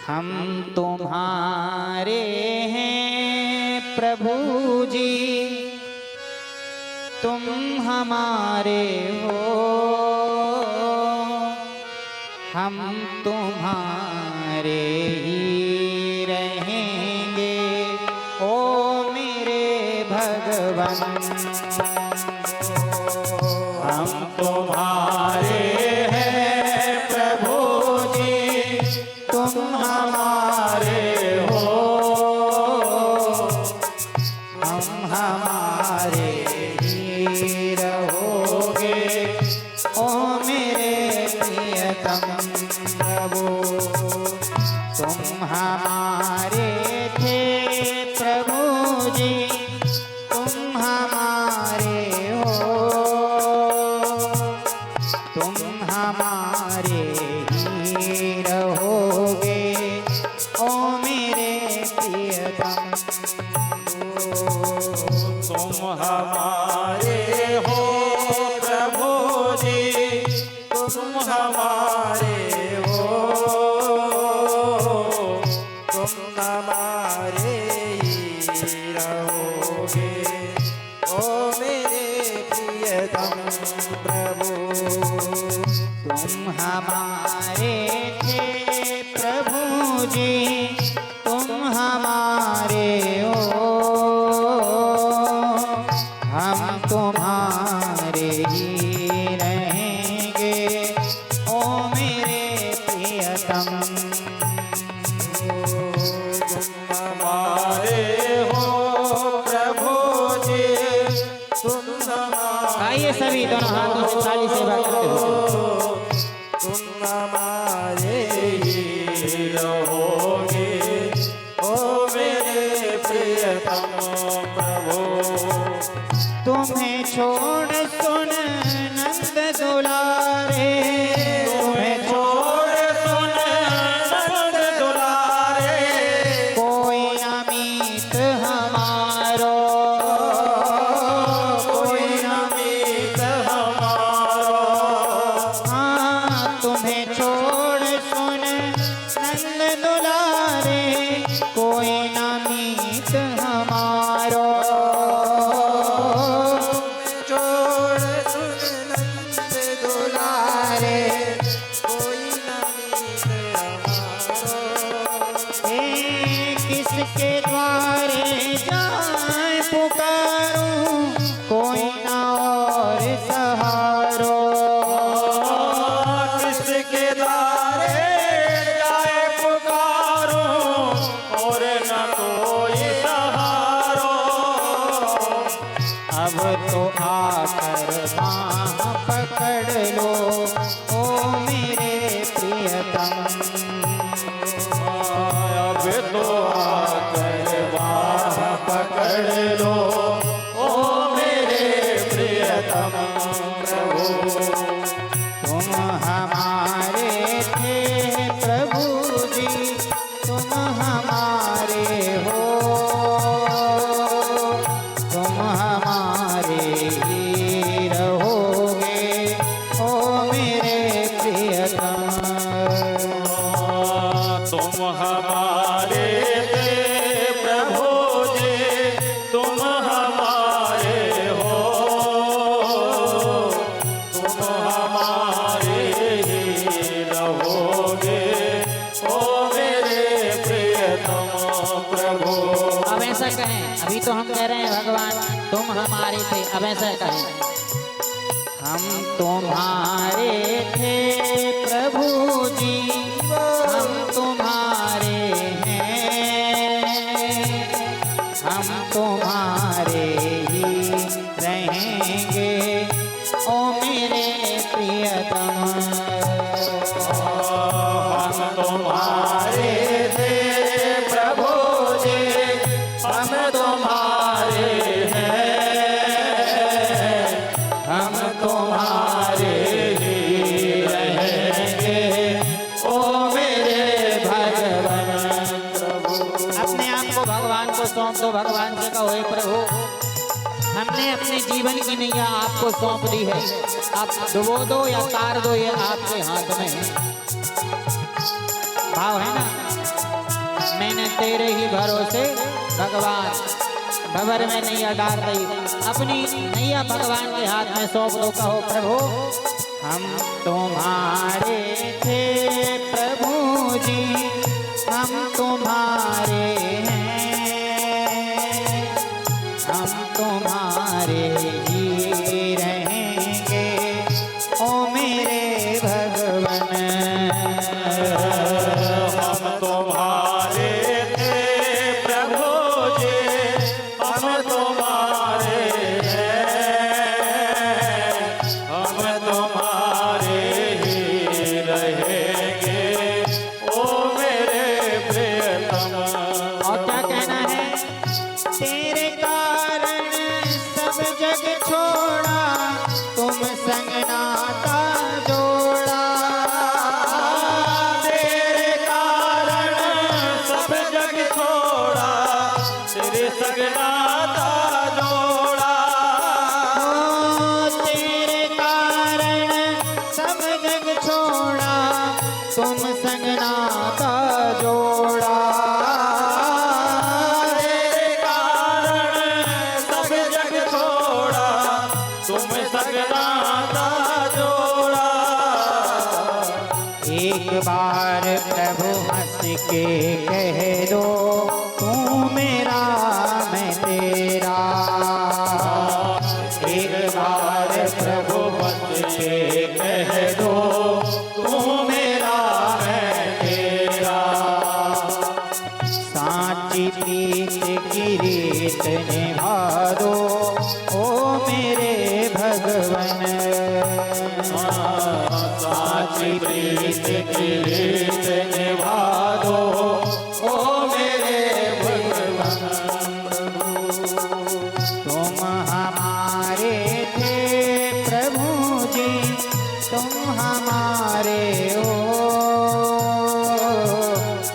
हम तुम्हारे हैं प्रभु जी, तुम हमारे हो। हम तुम्हारे ही रहेंगे ओ मेरे भगवान। हम तुम्हारे हैं प्रभु जी, तुम हमारे हो। हम हमारे ही रहोगे ओ मेरे प्रियतम प्रभु। तुम हमारे थे प्रभु जी, तुम हमारे हो। तुम हमारे ही रहोगे ओ मेरे प्रियतम। तुम हमारे हो प्रभु जी, तुम हमारे हो। तुम हमारे ही रहोगे ओ मेरे प्रियतम प्रभु। तुम हमारे थे प्रभु जी, तुम हमारे हो। हम तुम्हारे ही रहेंगे ओ मेरे प्रियतम। तुम हमारे हो प्रभु जी, तुम हमारे। आइए सभी दोनों हाथों से ताली सेवा करते हुए। तुम हमारे ही रहोगे ओ मेरे प्रियतम प्रभु। तुम्हें छोड़ सुन नंद दुलारे, तुम्हें छोड़ सुन नंद दुलारे। कोई न मीत हमारो, कोई न मीत हमारो। हाँ तुम्हें छोड़ सुन नंद दुलारे, कोई न मीत हमारो। छोड़ सुन नंद दुलारे, कोई न मीत हमारो। किसके द्वारे जाए पुकारूं, कोई न और सहारो। किसके द्वारे जाए पुकारो, और न कोई सहारो। अब तो आकर बाँह पकड़ लो ओ मेरे प्रियतम। अब तो आकर बाँह पकड़ लो ओ मेरे प्रियतम प्रभु। तुम हमारे थे प्रभु जी, तुम हमारे हो। तुम हमारे ही रहोगे ओ मेरे प्रियतम। तुम हमारे थे प्रभु जी, तुम हमारे हो। तुम हमारे ही रहोगे ओ मेरे प्रियतम प्रभु। अब ऐसा कहें, अभी तो हम कह रहे हैं भगवान तुम हमारे थे, अब ऐसा कहें हम तुम्हारे थे प्रभु जी, हम तुम्हारे हैं। हम तुम्हारे ही रहेंगे ओ मेरे प्रियतम। हम तुम्हारे थे प्रभु जी, हम तुम्हारे हैं। हम तुम्हारे ही रहेंगे ओ मेरे भगवान प्रभु। अपने आप को भगवान को सौंप दो, भगवान से कहो हे प्रभु हमने अपने जीवन की नैया आपको सौंप दी है, आप डुबो दो या तार दो, ये आपके हाथ में है। भाव है ना। मैंने तेरे ही भरोसे भगवान भंवर में नैया डाल दी। अपनी नैया भगवान के हाथ में सौंप दो। कहो प्रभु हम तुम्हारे थे प्रभु जी, हम तुम्हारे हैं, हम तुम्हारे ही रहेंगे ओ मेरे भगवन। हम तुम्हारे थे प्रभु जी, हम तुम्हारे हैं, हम तुम्हारे ही रहेंगे ओ मेरे प्रियतम। और क्या कहना है? तेरे कारण सब जग छोड़ा, तुम संग नाता जोड़ा। तेरे कारण सब जग छोड़ा, तेरे संग नाता जोड़ा। ओ तेरे कारण सब जग छोड़ा, तुम संग नाता जोड़ा। तेरे कारण सब जग छोड़ा, तुम संग नाता जोड़ा। एक बार प्रभु हंस के कह दो, तू मेरा मैं तेरा। एक बार प्रभु बच के कह दो, तू मेरा मैं तेरा। साची प्रीत की रीत निभा दो ओ मेरे भगवन। साची प्रीत की रीत निभा दो ओ मेरे भगवन। तुम हमारे थे प्रभु जी, तुम हमारे हो,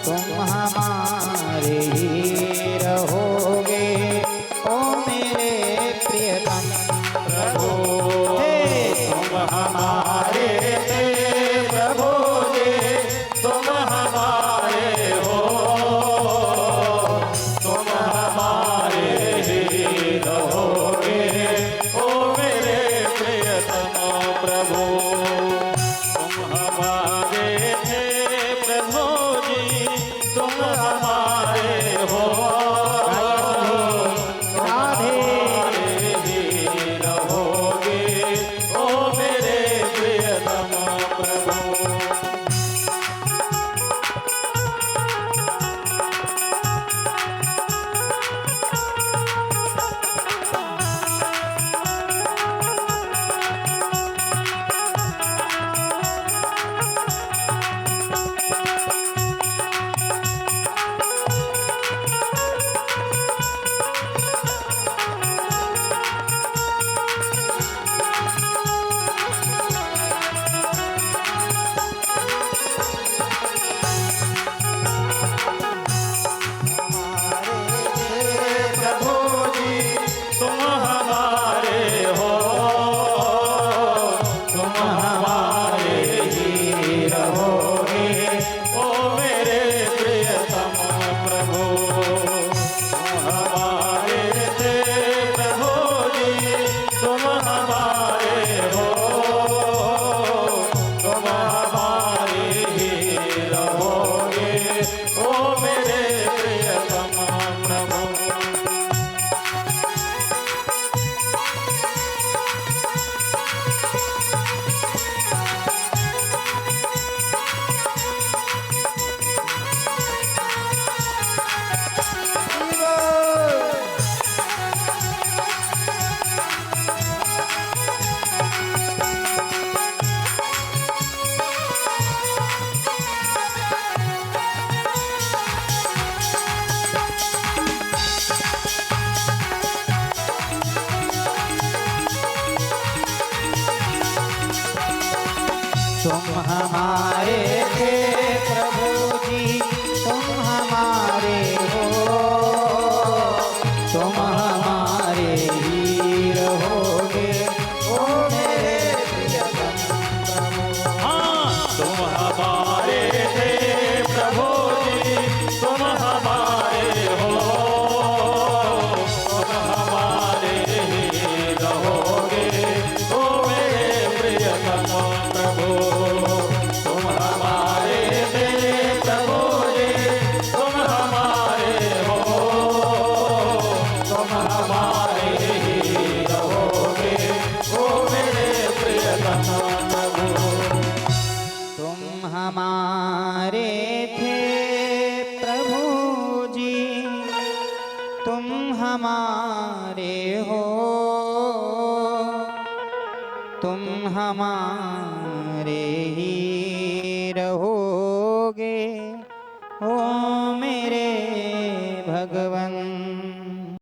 तुम हमारे ही रहोगे ओ मेरे प्रियतम प्रभु हे। तुम हमारे थे प्रभु जी, तुम हमारे हो, तुम हमारे ही रहोगे ओ मेरे प्रियतम प्रभु। तुम हमारे थे प्रभु जी, तुम हमारे हो, राधे ही रहोगे ओ मेरे प्रियतम प्रभु। प्रभु जी तुम हमारे हो, तुम हमारे ही रहोगे ओ मेरे प्रियतम प्रभु। तुम हमारे थे प्रभु जी, तुम हमारे हो, तुम हमारे ही रहोगे ओ मेरे प्रियतम प्रभु। तुम हमारे थे प्रभु जी, तुम हमारे हो, तुम हमारे ही रहोगे ओ मेरे प्रियतम प्रभु। हाँ तुम हमारे थे प्रभु जी, तुम हमारे ही रहोगे। ओ